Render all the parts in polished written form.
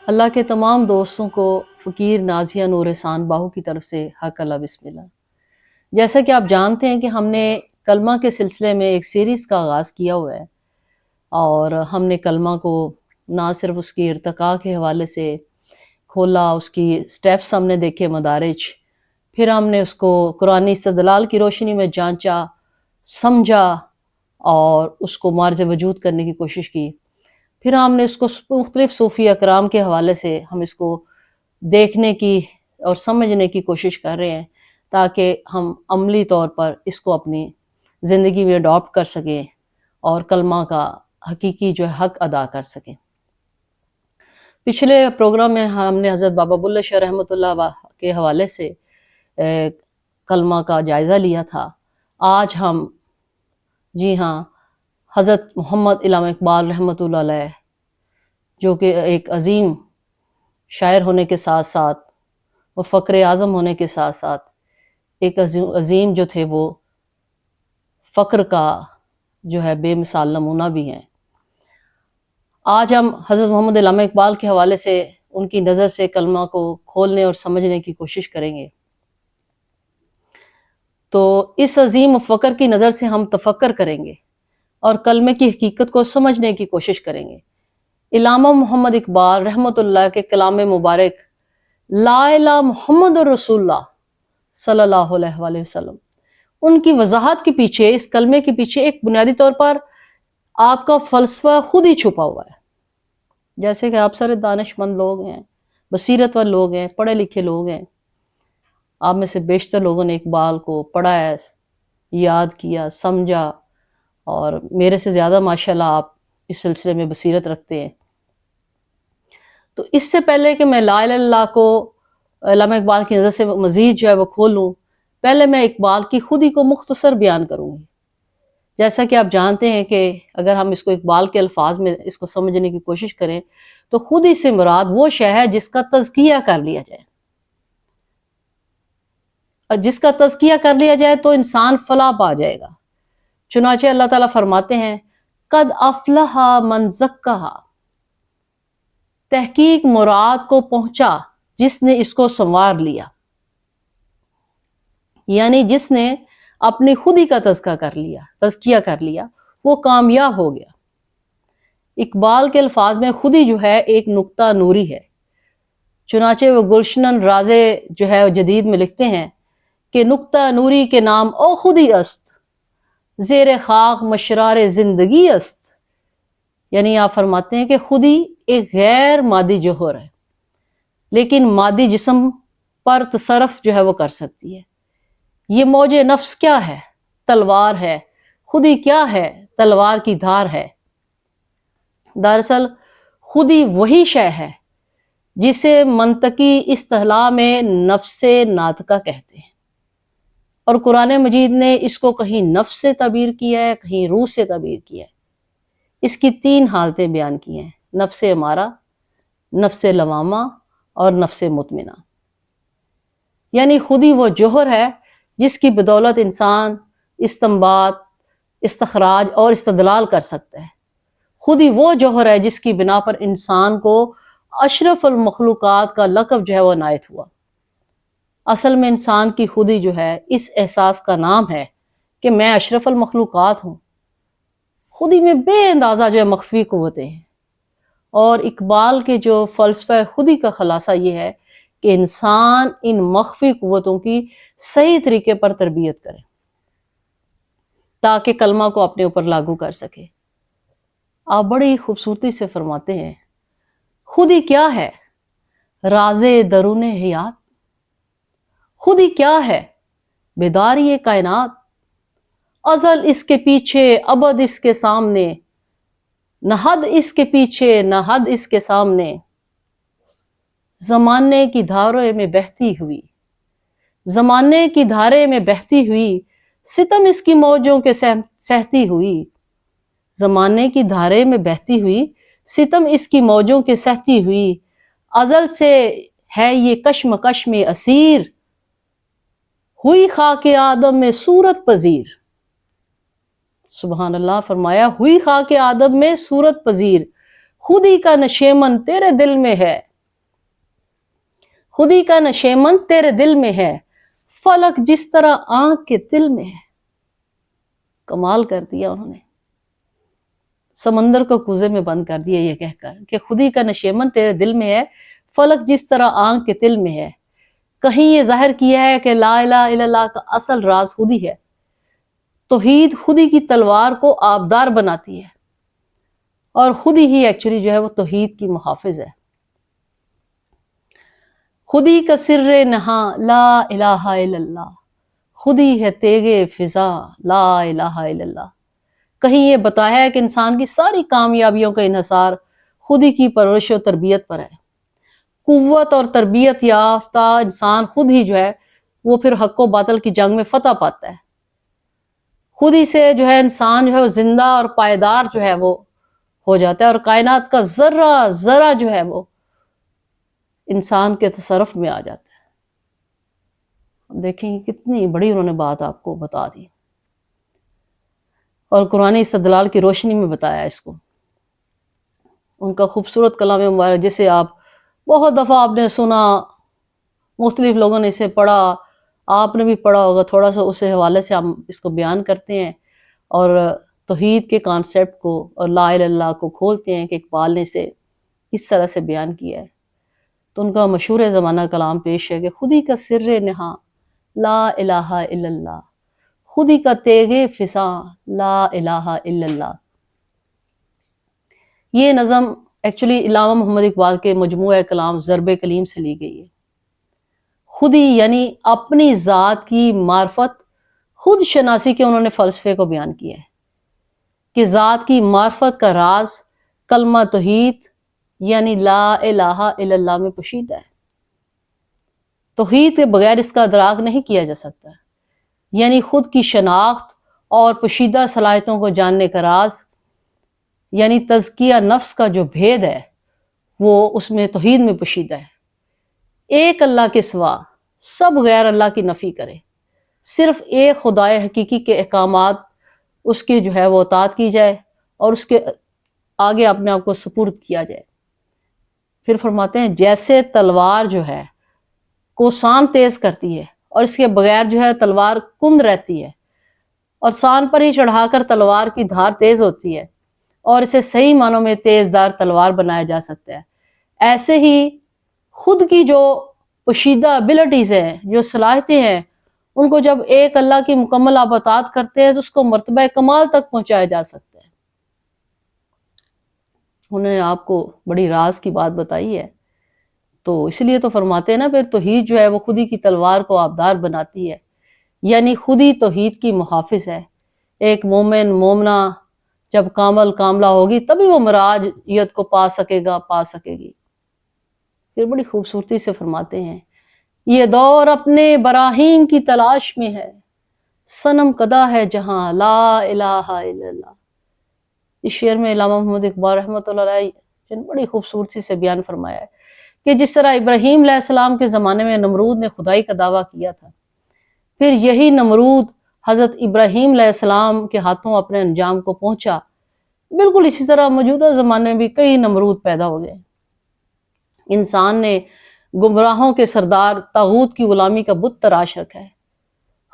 اللہ کے تمام دوستوں کو فقیر نازیہ نور احسان باہو کی طرف سے حق اللہ بسم اللہ۔ جیسا کہ آپ جانتے ہیں کہ ہم نے کلمہ کے سلسلے میں ایک سیریز کا آغاز کیا ہوا ہے، اور ہم نے کلمہ کو نہ صرف اس کی ارتقاء کے حوالے سے کھولا، اس کی سٹیپس ہم نے دیکھے، مدارج، پھر ہم نے اس کو قرآنی استدلال کی روشنی میں جانچا، سمجھا اور اس کو مارز وجود کرنے کی کوشش کی۔ پھر ہم نے اس کو مختلف صوفی اکرام کے حوالے سے ہم اس کو دیکھنے کی اور سمجھنے کی کوشش کر رہے ہیں، تاکہ ہم عملی طور پر اس کو اپنی زندگی میں اڈاپٹ کر سکیں اور کلمہ کا حقیقی جو ہے حق ادا کر سکیں۔ پچھلے پروگرام میں ہم نے حضرت بابا بلّہ شاہ رحمۃ اللہ کے حوالے سے کلمہ کا جائزہ لیا تھا۔ آج ہم حضرت محمد علامہ اقبال رحمۃ اللہ علیہ، جو کہ ایک عظیم شاعر ہونے کے ساتھ ساتھ وہ فقر اعظم ہونے کے ساتھ ساتھ ایک عظیم جو تھے، وہ فقر کا جو ہے بے مثال نمونہ بھی ہیں۔ آج ہم حضرت محمد علامہ اقبال کے حوالے سے ان کی نظر سے کلمہ کو کھولنے اور سمجھنے کی کوشش کریں گے۔ تو اس عظیم فقر کی نظر سے ہم تفکر کریں گے اور کلمے کی حقیقت کو سمجھنے کی کوشش کریں گے۔ علامہ محمد اقبال رحمۃ اللہ کے کلام مبارک لا الہ محمد رسول اللہ صلی اللہ علیہ وآلہ وسلم، ان کی وضاحت کے پیچھے، اس کلمے کے پیچھے ایک بنیادی طور پر آپ کا فلسفہ خود ہی چھپا ہوا ہے۔ جیسے کہ آپ سارے دانش مند لوگ ہیں، بصیرت والے لوگ ہیں، پڑھے لکھے لوگ ہیں، آپ میں سے بیشتر لوگوں نے اقبال کو پڑھا ہے، یاد کیا، سمجھا، اور میرے سے زیادہ ماشاءاللہ آپ اس سلسلے میں بصیرت رکھتے ہیں۔ تو اس سے پہلے کہ میں لا الہ الا اللہ کو علامہ اقبال کی نظر سے مزید جو ہے وہ کھولوں، پہلے میں اقبال کی خودی کو مختصر بیان کروں گی۔ جیسا کہ آپ جانتے ہیں کہ اگر ہم اس کو اقبال کے الفاظ میں اس کو سمجھنے کی کوشش کریں تو خودی سے مراد وہ شے ہے جس کا تزکیہ کر لیا جائے، اور جس کا تزکیہ کر لیا جائے تو انسان فلاح پا جائے گا۔ چنانچہ اللہ تعالیٰ فرماتے ہیں قد افلح من زکھا، تحقیق مراد کو پہنچا جس نے اس کو سنوار لیا، یعنی جس نے اپنی خودی کا تزکیہ کر لیا وہ کامیاب ہو گیا۔ اقبال کے الفاظ میں خودی جو ہے ایک نقطہ نوری ہے، چنانچہ وہ گلشن راز جو ہے جدید میں لکھتے ہیں کہ نقطہ نوری کے نام او خودی است، زیر خاک مشرار زندگی است۔ یعنی آپ فرماتے ہیں کہ خودی ایک غیر مادی جوہر ہے، لیکن مادی جسم پر تصرف جو ہے وہ کر سکتی ہے۔ یہ موج نفس کیا ہے؟ تلوار ہے۔ خودی کیا ہے؟ تلوار کی دھار ہے۔ دراصل خودی وہی شے ہے جسے منطقی اصطلاح میں نفس ناطقہ کہتے ہیں، اور قرآن مجید نے اس کو کہیں نفس سے تعبیر کیا ہے، کہیں روح سے تعبیر کیا ہے۔ اس کی 3 حالتیں بیان کی ہیں: نفس امارہ، نفس لوامہ اور نفس مطمئنہ۔ یعنی خودی وہ جوہر ہے جس کی بدولت انسان استنباط، استخراج اور استدلال کر سکتا ہے۔ خودی وہ جوہر ہے جس کی بنا پر انسان کو اشرف المخلوقات کا لقب جو ہے وہ عنایت ہوا۔ اصل میں انسان کی خودی جو ہے اس احساس کا نام ہے کہ میں اشرف المخلوقات ہوں۔ خودی میں بے اندازہ جو ہے مخفی قوتیں ہیں، اور اقبال کے جو فلسفہ خودی کا خلاصہ یہ ہے کہ انسان ان مخفی قوتوں کی صحیح طریقے پر تربیت کرے تاکہ کلمہ کو اپنے اوپر لاگو کر سکے۔ آپ بڑی خوبصورتی سے فرماتے ہیں خودی کیا ہے؟ راز درون حیات۔ خودی کیا ہے؟ بیداری کائنات۔ ازل اس کے پیچھے، ابد اس کے سامنے، نہ حد اس کے پیچھے نہ حد اس کے سامنے، زمانے کی دھارے میں بہتی ہوئی، زمانے کی دھارے میں بہتی ہوئی، ستم اس کی موجوں کے سہتی ہوئی، زمانے کی دھارے میں بہتی ہوئی، ستم اس کی موجوں کے سہتی ہوئی، ازل سے ہے یہ کشمکش میں اسیر، ہوئی خاک آدم میں صورت پذیر۔ سبحان اللہ، فرمایا ہوئی خاک آدم میں صورت پذیر، خودی کا نشیمن تیرے دل میں ہے، خودی کا نشیمن تیرے دل میں ہے، فلک جس طرح آنکھ کے دل میں ہے. کمال کر دیا انہوں نے، سمندر کو کوزے میں بند کر دیا یہ کہہ کر کہ خودی کا نشیمن تیرے دل میں ہے، فلک جس طرح آنکھ کے دل میں ہے. کہیں یہ ظاہر کیا ہے کہ لا الہ الا اللہ کا اصل راز خودی ہے. توحید خودی کی تلوار کو آبدار بناتی ہے، اور خودی ہی ایکچولی جو ہے وہ توحید کی محافظ ہے. خودی کا سر نہاں لا الہ الا اللہ، خودی ہے تیغ فضا لا الہ الا اللہ. کہیں یہ بتایا ہے کہ انسان کی ساری کامیابیوں کا انحصار خودی کی پرورش و تربیت پر ہے. قوت اور تربیت یافتہ انسان خود ہی جو ہے وہ پھر حق و باطل کی جنگ میں فتح پاتا ہے. خود ہی سے جو ہے انسان جو ہے وہ زندہ اور پائیدار جو ہے وہ ہو جاتا ہے، اور کائنات کا ذرہ ذرہ جو ہے وہ انسان کے تصرف میں آ جاتا ہے. دیکھیں کتنی بڑی انہوں نے بات آپ کو بتا دی، اور قرآن استدلال کی روشنی میں بتایا اس کو. ان کا خوبصورت کلام مبارک جسے آپ بہت دفعہ آپ نے سنا، مختلف لوگوں نے اسے پڑھا، آپ نے بھی پڑھا ہوگا. تھوڑا سا اس حوالے سے ہم اس کو بیان کرتے ہیں اور توحید کے کانسیپٹ کو اور لا الہ الا اللہ کو کھولتے ہیں کہ اقبال نے اسے کس طرح سے بیان کیا ہے. تو ان کا مشہور زمانہ کلام پیش ہے کہ خودی کا سر نہاں لا الہ الا اللہ، خودی کا تیغ فضا لا الہ الا اللہ. یہ نظم ایکچولی علامہ محمد اقبال کے مجموعہ کلام ضرب کلیم سے لی گئی ہے. خودی یعنی اپنی ذات کی معرفت، خود شناسی کے انہوں نے فلسفے کو بیان کیا ہے کہ ذات کی معرفت کا راز کلمہ توحید یعنی لا الہ الا اللہ میں پوشیدہ ہے. توحید کے بغیر اس کا ادراک نہیں کیا جا سکتا. یعنی خود کی شناخت اور پوشیدہ صلاحیتوں کو جاننے کا راز یعنی تزکیہ نفس کا جو بھید ہے وہ اس میں توحید میں پوشیدہ ہے. ایک اللہ کے سوا سب غیر اللہ کی نفی کرے، صرف ایک خدائے حقیقی کے احکامات اس کی جو ہے وہ اطاعت کی جائے اور اس کے آگے اپنے آپ کو سپرد کیا جائے. پھر فرماتے ہیں جیسے تلوار جو ہے کو سان تیز کرتی ہے اور اس کے بغیر جو ہے تلوار کند رہتی ہے، اور سان پر ہی چڑھا کر تلوار کی دھار تیز ہوتی ہے اور اسے صحیح معنوں میں تیز دار تلوار بنایا جا سکتا ہے. ایسے ہی خود کی جو پوشیدہ ابیلٹیز ہیں، جو صلاحیتیں ہیں، ان کو جب ایک اللہ کی مکمل آپ اطاعت کرتے ہیں تو اس کو مرتبہ کمال تک پہنچایا جا سکتا ہے. انہوں نے آپ کو بڑی راز کی بات بتائی ہے. تو اس لیے تو فرماتے ہیں نا پھر توحید جو ہے وہ خودی کی تلوار کو آبدار بناتی ہے، یعنی خودی توحید کی محافظ ہے. ایک مومن مومنہ جب کاملہ ہوگی تبھی وہ معراجیت کو پا سکے گی. پھر بڑی خوبصورتی سے فرماتے ہیں یہ دور اپنے براہین کی تلاش میں ہے، صنم کدہ ہے جہاں لا الہ الا اللہ. اس شعر میں علامہ محمد اقبال رحمۃ اللہ علیہ نے بڑی خوبصورتی سے بیان فرمایا ہے کہ جس طرح ابراہیم علیہ السلام کے زمانے میں نمرود نے خدائی کا دعویٰ کیا تھا، پھر یہی نمرود حضرت ابراہیم علیہ السلام کے ہاتھوں اپنے انجام کو پہنچا، بالکل اسی طرح موجودہ زمانے میں بھی کئی نمرود پیدا ہو گئے. انسان نے گمراہوں کے سردار طاغوت کی غلامی کا بت تراش رکھا ہے.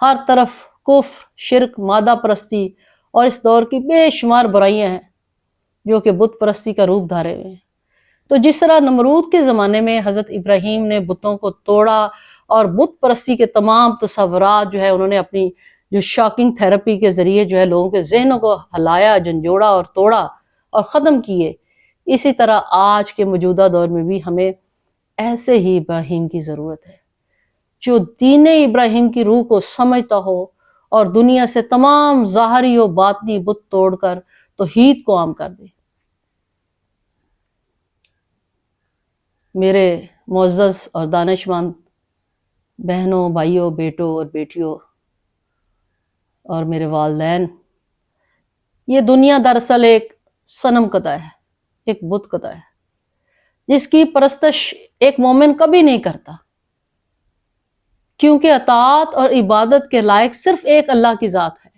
ہر طرف کفر، شرک، مادہ پرستی اور اس دور کی بے شمار برائیاں ہیں جو کہ بت پرستی کا روپ دھارے ہوئے ہیں. تو جس طرح نمرود کے زمانے میں حضرت ابراہیم نے بتوں کو توڑا اور بت پرستی کے تمام تصورات جو ہے انہوں نے اپنی جو شاکنگ تھراپی کے ذریعے جو ہے لوگوں کے ذہنوں کو ہلایا، جھنجھوڑا اور توڑا اور ختم کیے، اسی طرح آج کے موجودہ دور میں بھی ہمیں ایسے ہی ابراہیم کی ضرورت ہے جو دین ابراہیم کی روح کو سمجھتا ہو اور دنیا سے تمام ظاہری و باطنی بت توڑ کر توحید کو عام کر دے. میرے معزز اور دانشمند بہنوں، بھائیوں، بیٹوں اور بیٹیوں اور میرے والدین، یہ دنیا دراصل ایک صنم کدہ ہے، ایک بت کدہ ہے جس کی پرستش ایک مومن کبھی نہیں کرتا، کیونکہ اطاعت اور عبادت کے لائق صرف ایک اللہ کی ذات ہے،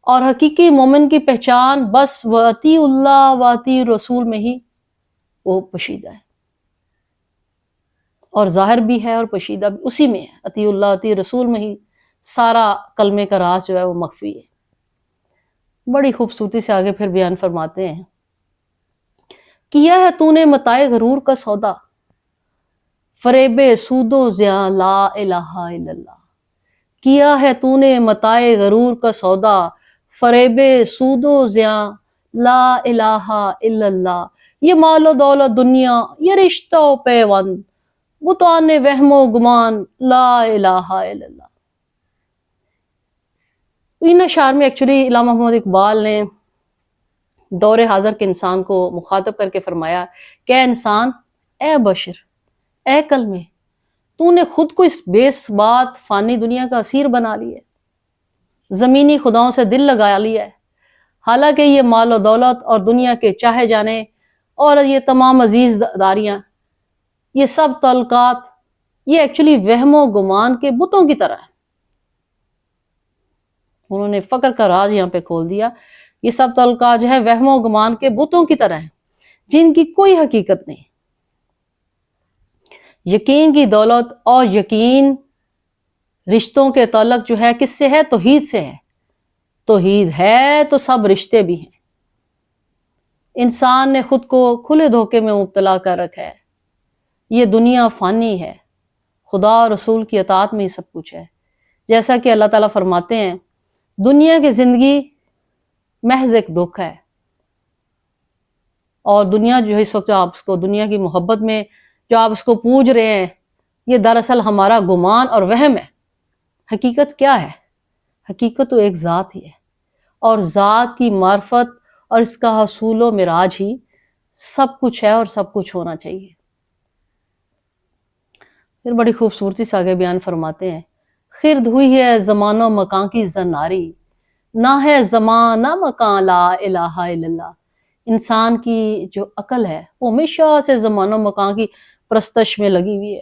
اور حقیقی مومن کی پہچان بس وَأَطِیعُوا اللَّهَ وَأَطِیعُوا الرَّسُولَ میں ہی وہ پوشیدہ ہے. اور ظاہر بھی ہے اور پوشیدہ بھی اسی میں ہے، اطیع اللہ اطیع رسول میں ہی سارا کلمے کا راز جو ہے وہ مخفی ہے۔ بڑی خوبصورتی سے آگے پھر بیان فرماتے ہیں، کیا ہے تو نے متاع غرور کا سودا، فریب سود و زیاں لا الہ الا اللہ۔ کیا ہے تو نے متاع غرور کا سودا، فریب سود و زیاں لا الہ الا اللہ۔ یہ مال و دولت دنیا، یہ رشتہ و پیوند، بتان وہم و گمان لا الہ الا اللہ۔ ان اشعار میں ایکچولی علامہ محمد اقبال نے دور حاضر کے انسان کو مخاطب کر کے فرمایا کہ اے انسان، اے بشر، اے کلمے، تو نے خود کو اس بے ثبات فانی دنیا کا اسیر بنا لیا ہے، زمینی خداؤں سے دل لگا لیا ہے، حالانکہ یہ مال و دولت اور دنیا کے چاہے جانے اور یہ تمام عزیز داریاں، یہ سب تعلقات، یہ ایکچولی وہم و گمان کے بتوں کی طرح ہے۔ انہوں نے فقر کا راز یہاں پہ کھول دیا، یہ سب تعلقات جو ہے وہم و گمان کے بتوں کی طرح ہیں جن کی کوئی حقیقت نہیں۔ یقین کی دولت اور یقین رشتوں کے تعلق جو ہے کس سے ہے؟ توحید سے ہے۔ توحید ہے تو سب رشتے بھی ہیں۔ انسان نے خود کو کھلے دھوکے میں مبتلا کر رکھا ہے، یہ دنیا فانی ہے، خدا اور رسول کی اطاعت میں ہی سب کچھ ہے۔ جیسا کہ اللہ تعالیٰ فرماتے ہیں، دنیا کی زندگی محض ایک دھوکہ ہے، اور دنیا جو ہے اس وقت آپ اس کو دنیا کی محبت میں جو آپ اس کو پوج رہے ہیں، یہ دراصل ہمارا گمان اور وہم ہے۔ حقیقت کیا ہے؟ حقیقت تو ایک ذات ہی ہے، اور ذات کی معرفت اور اس کا حصول و معراج ہی سب کچھ ہے اور سب کچھ ہونا چاہیے۔ پھر بڑی خوبصورتی سے آگے بیان فرماتے ہیں، خرد ہوئی ہے زمان و مکان کی زناری، نہ ہے زمان نہ مکان لا الہ الا اللہ۔ انسان کی جو عقل ہے وہ ہمیشہ سے زمان و مکان کی پرستش میں لگی ہوئی ہے،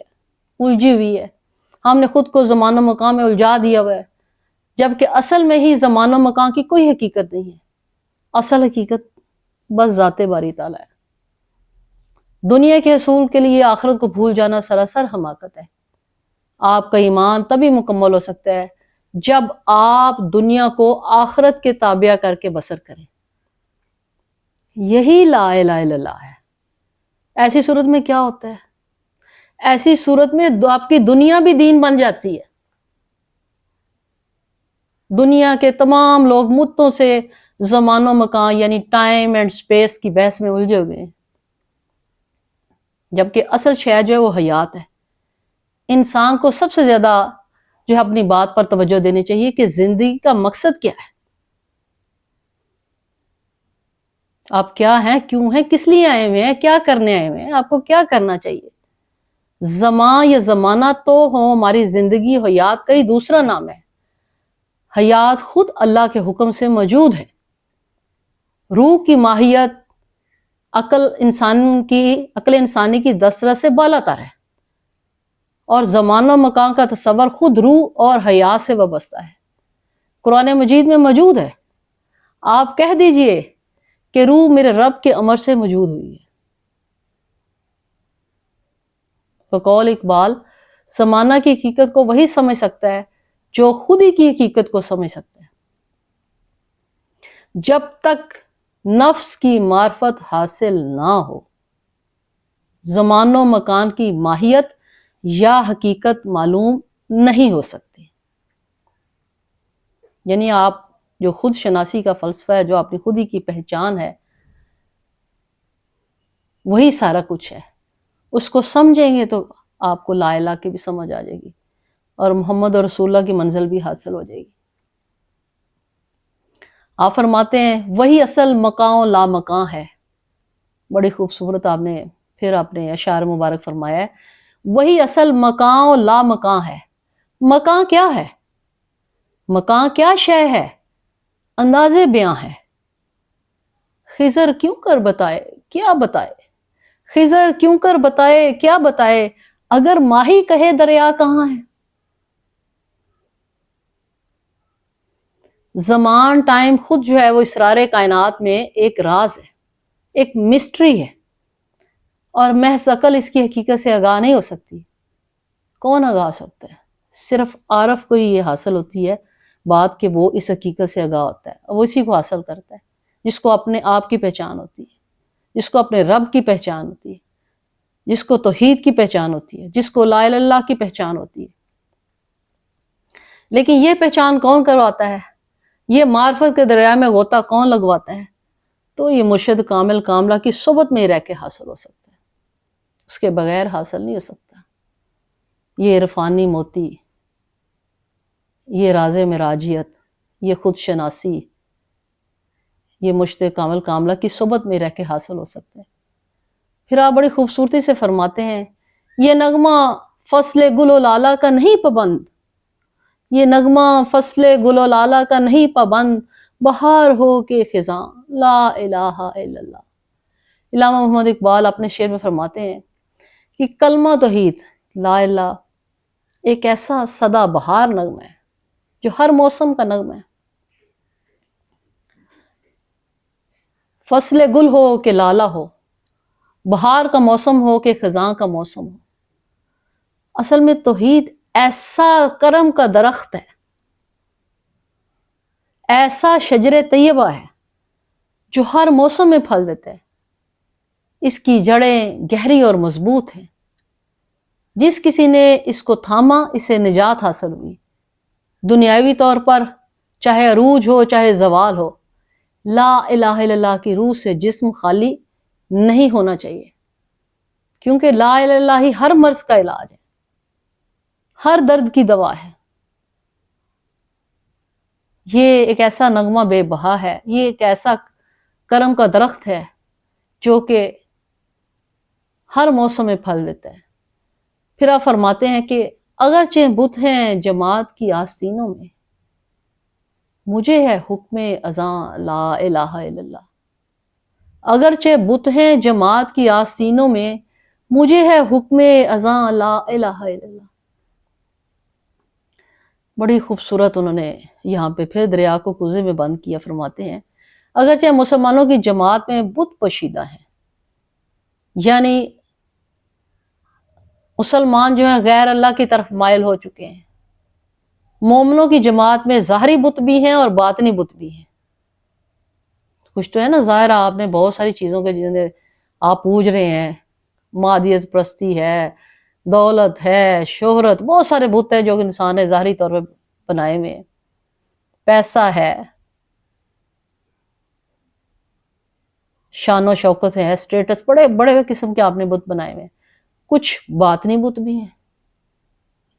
الجھی ہوئی ہے۔ ہم نے خود کو زمان و مکان میں الجھا دیا ہوا ہے، جبکہ اصل میں ہی زمان و مکان کی کوئی حقیقت نہیں ہے۔ اصل حقیقت بس ذات باری تعالیٰ ہے۔ دنیا کے حصول کے لیے آخرت کو بھول جانا سراسر حماقت ہے۔ آپ کا ایمان تبھی مکمل ہو سکتا ہے جب آپ دنیا کو آخرت کے تابع کر کے بسر کریں۔ یہی لا الہ الا اللہ ہے۔ ایسی صورت میں کیا ہوتا ہے؟ ایسی صورت میں آپ کی دنیا بھی دین بن جاتی ہے۔ دنیا کے تمام لوگ مدتوں سے زمان و مکان یعنی ٹائم اینڈ سپیس کی بحث میں الجھے ہوئے ہیں، جبکہ اصل شے جو ہے وہ حیات ہے۔ انسان کو سب سے زیادہ جو ہے اپنی بات پر توجہ دینی چاہیے کہ زندگی کا مقصد کیا ہے، آپ کیا ہیں، کیوں ہیں، کس لیے آئے ہوئے ہیں، کیا کرنے آئے ہوئے ہیں، آپ کو کیا کرنا چاہیے۔ زمان یا زمانہ تو ہو ہماری زندگی، حیات کا ہی دوسرا نام ہے۔ حیات خود اللہ کے حکم سے موجود ہے۔ روح کی ماہیت عقل انسانی کی دسترس سے بالا تر ہے، اور زمان و مکان کا تصور خود روح اور حیات سے وابستہ ہے۔ قرآن مجید میں موجود ہے، آپ کہہ دیجئے کہ روح میرے رب کے امر سے موجود ہوئی ہے۔ بقول اقبال، زمانہ کی حقیقت کو وہی سمجھ سکتا ہے جو خود ہی کی حقیقت کو سمجھ سکتا ہے۔ جب تک نفس کی معرفت حاصل نہ ہو، زمان و مکان کی ماہیت یا حقیقت معلوم نہیں ہو سکتی۔ یعنی آپ جو خود شناسی کا فلسفہ ہے، جو اپنی خودی کی پہچان ہے، وہی سارا کچھ ہے۔ اس کو سمجھیں گے تو آپ کو لا الہ کی بھی سمجھ آ جائے گی، اور محمد اور رسول اللہ کی منزل بھی حاصل ہو جائے گی۔ آپ فرماتے ہیں، وہی اصل مکان لا مکان ہے۔ بڑی خوبصورت آپ نے اشعار مبارک فرمایا ہے، وہی اصل مکان لا مکان ہے۔ مکان کیا ہے؟ مکان کیا شے ہے؟ انداز بیاں ہے۔ خضر کیوں کر بتائے کیا بتائے، خضر کیوں کر بتائے کیا بتائے، اگر ماہی کہے دریا کہاں ہے۔ زمان ٹائم خود جو ہے وہ اسرار کائنات میں ایک راز ہے، ایک مسٹری ہے، اور محض عقل اس کی حقیقت سے آگاہ نہیں ہو سکتی۔ کون آگاہ سکتا ہے؟ صرف عارف کو ہی یہ حاصل ہوتی ہے بات کہ وہ اس حقیقت سے آگاہ ہوتا ہے، وہ اسی کو حاصل کرتا ہے جس کو اپنے آپ کی پہچان ہوتی ہے، جس کو اپنے رب کی پہچان ہوتی ہے، جس کو توحید کی پہچان ہوتی ہے، جس کو لا الہ الا اللہ کی پہچان ہوتی ہے۔ لیکن یہ پہچان کون کرواتا ہے؟ یہ معرفت کے دریا میں غوطہ کون لگواتا ہے؟ تو یہ مرشد کامل کاملہ کی صحبت میں رہ کے حاصل ہو سکتا ہے، اس کے بغیر حاصل نہیں ہو سکتا۔ یہ عرفانی موتی، یہ راز معراجیت، یہ خود شناسی، یہ مرشد کامل کاملہ کی صحبت میں رہ کے حاصل ہو سکتا ہے۔ پھر آپ بڑی خوبصورتی سے فرماتے ہیں، یہ نغمہ فصل گل و لالہ کا نہیں پابند، یہ نغمہ فصل گل و لالہ کا نہیں پابند، بہار ہو کے خزاں لا الہ الا اللہ۔ علامہ محمد اقبال اپنے شعر میں فرماتے ہیں کہ کلمہ توحید لا الہ ایک ایسا سدا بہار نغمہ ہے جو ہر موسم کا نغمہ ہے۔ فصل گل ہو کہ لالہ ہو، بہار کا موسم ہو کہ خزاں کا موسم ہو۔ اصل میں توحید ایسا کرم کا درخت ہے، ایسا شجر طیبہ ہے جو ہر موسم میں پھل دیتا ہے۔ اس کی جڑیں گہری اور مضبوط ہیں، جس کسی نے اس کو تھاما اسے نجات حاصل ہوئی، دنیاوی طور پر چاہے عروج ہو چاہے زوال ہو۔ لا الہ الا اللہ کی روح سے جسم خالی نہیں ہونا چاہیے، کیونکہ لا الہ الا اللہ ہی ہر مرض کا علاج ہے، ہر درد کی دوا ہے۔ یہ ایک ایسا نغمہ بے بہا ہے، یہ ایک ایسا کرم کا درخت ہے جو کہ ہر موسم میں پھل دیتا ہے۔ پھر آپ فرماتے ہیں کہ اگرچہ بت ہیں جماعت کی آستینوں میں، مجھے ہے حکم اذاں لا الہ الا اللہ۔ اگرچہ بت ہیں جماعت کی آستینوں میں، مجھے ہے حکم اذاں لا الہ الا اللہ۔ بڑی خوبصورت انہوں نے یہاں پہ پھر دریا کو کوزے میں بند کیا، فرماتے ہیں اگرچہ مسلمانوں کی جماعت میں بت پوشیدہ ہیں، یعنی مسلمان جو ہیں غیر اللہ کی طرف مائل ہو چکے ہیں، مومنوں کی جماعت میں ظاہری بت بھی ہیں اور باطنی بت بھی ہیں۔ کچھ تو ہے نا ظاہر، آپ نے بہت ساری چیزوں کے جنہیں آپ پوج رہے ہیں، مادیت پرستی ہے، دولت ہے، شہرت، بہت سارے بت ہیں جو انسان نے ظاہری طور پہ بنائے ہوئے ہیں، پیسہ ہے، شان و شوکت ہے، اسٹیٹس، بڑے بڑے قسم کے آپ نے بت بنائے ہوئے ہیں۔ کچھ باطنی بت بھی ہیں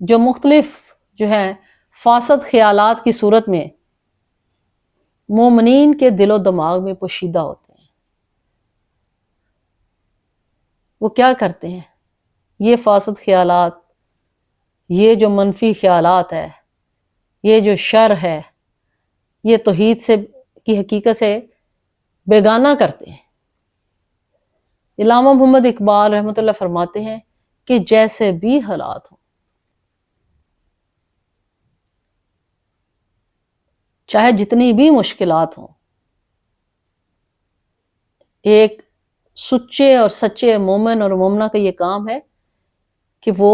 جو مختلف جو ہیں فاسد خیالات کی صورت میں مومنین کے دل و دماغ میں پوشیدہ ہوتے ہیں۔ وہ کیا کرتے ہیں؟ یہ فاسد خیالات، یہ جو منفی خیالات ہے، یہ جو شر ہے، یہ توحید سے کی حقیقت سے بیگانہ کرتے ہیں۔ علامہ محمد اقبال رحمۃ اللہ فرماتے ہیں کہ جیسے بھی حالات ہوں، چاہے جتنی بھی مشکلات ہوں، ایک سچے اور سچے مومن اور مومنہ کا یہ کام ہے کہ وہ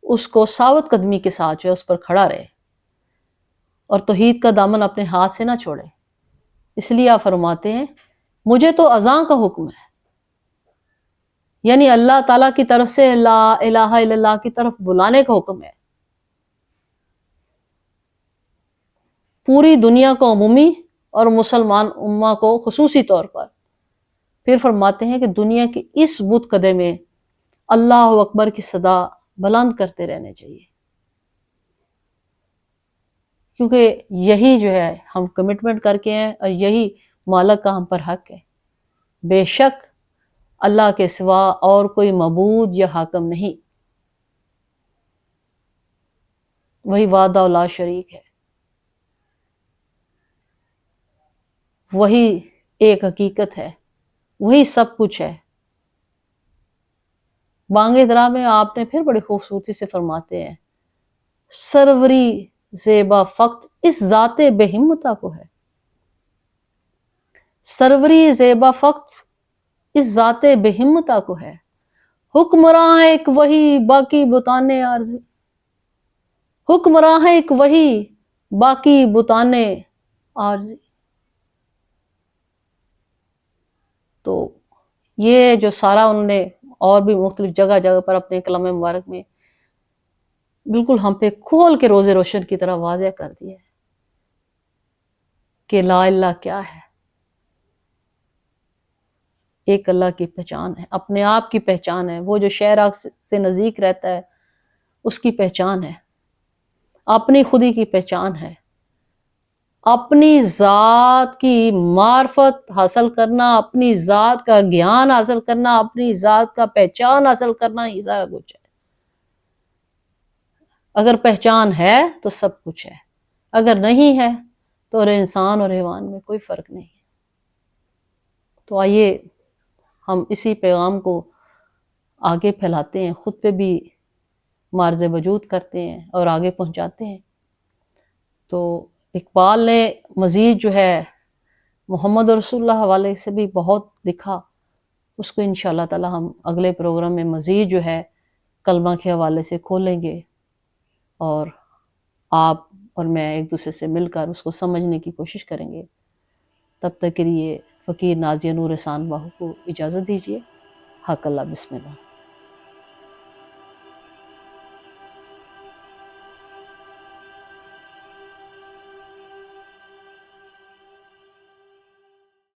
اس کو ثابت قدمی کے ساتھ جو ہے اس پر کھڑا رہے اور توحید کا دامن اپنے ہاتھ سے نہ چھوڑے۔ اس لیے آپ فرماتے ہیں مجھے تو اذاں کا حکم ہے، یعنی اللہ تعالیٰ کی طرف سے لا الہ الا اللہ کی طرف بلانے کا حکم ہے، پوری دنیا کو عمومی اور مسلمان امہ کو خصوصی طور پر۔ پھر فرماتے ہیں کہ دنیا کے اس بت کدے میں اللہ اکبر کی صدا بلند کرتے رہنے چاہیے، کیونکہ یہی جو ہے ہم کمٹمنٹ کر کے ہیں اور یہی مالک کا ہم پر حق ہے۔ بے شک اللہ کے سوا اور کوئی معبود یا حاکم نہیں، وہی وحدہ لا شریک ہے، وہی ایک حقیقت ہے، وہی سب کچھ ہے۔ بانگ درا میں آپ نے پھر بڑی خوبصورتی سے فرماتے ہیں سروری زیبا فقط اس ذات بے ہمتا کو ہے، سروری زیبا فقط اس ذات بے ہمتا کو ہے، حکمراں ہے ایک وہی باقی بتانے عارضی، حکمراں ہے ایک وہی باقی بتانے عارضی۔ تو یہ جو سارا انہوں نے اور بھی مختلف جگہ جگہ پر اپنے کلام مبارک میں بالکل ہم پہ کھول کے روزے روشن کی طرح واضح کر دیا ہے کہ لا الہ کیا ہے، ایک اللہ کی پہچان ہے، اپنے آپ کی پہچان ہے، وہ جو شہر سے نزدیک رہتا ہے اس کی پہچان ہے، اپنی خودی کی پہچان ہے، اپنی ذات کی معرفت حاصل کرنا، اپنی ذات کا گیان حاصل کرنا، اپنی ذات کا پہچان حاصل کرنا، یہ سارا کچھ ہے۔ اگر پہچان ہے تو سب کچھ ہے، اگر نہیں ہے تو انسان اور حیوان میں کوئی فرق نہیں ہے۔ تو آئیے ہم اسی پیغام کو آگے پھیلاتے ہیں، خود پہ بھی معرض وجود کرتے ہیں اور آگے پہنچاتے ہیں۔ تو اقبال نے مزید جو ہے محمد رسول اللہ حوالے سے بھی بہت لکھا، اس کو انشاءاللہ تعالی ہم اگلے پروگرام میں مزید جو ہے کلمہ کے حوالے سے کھولیں گے، اور آپ اور میں ایک دوسرے سے مل کر اس کو سمجھنے کی کوشش کریں گے۔ تب تک کے لیے فقیر نازیہ نور احسان باہو کو اجازت دیجیے۔ حق اللہ، بسم اللہ۔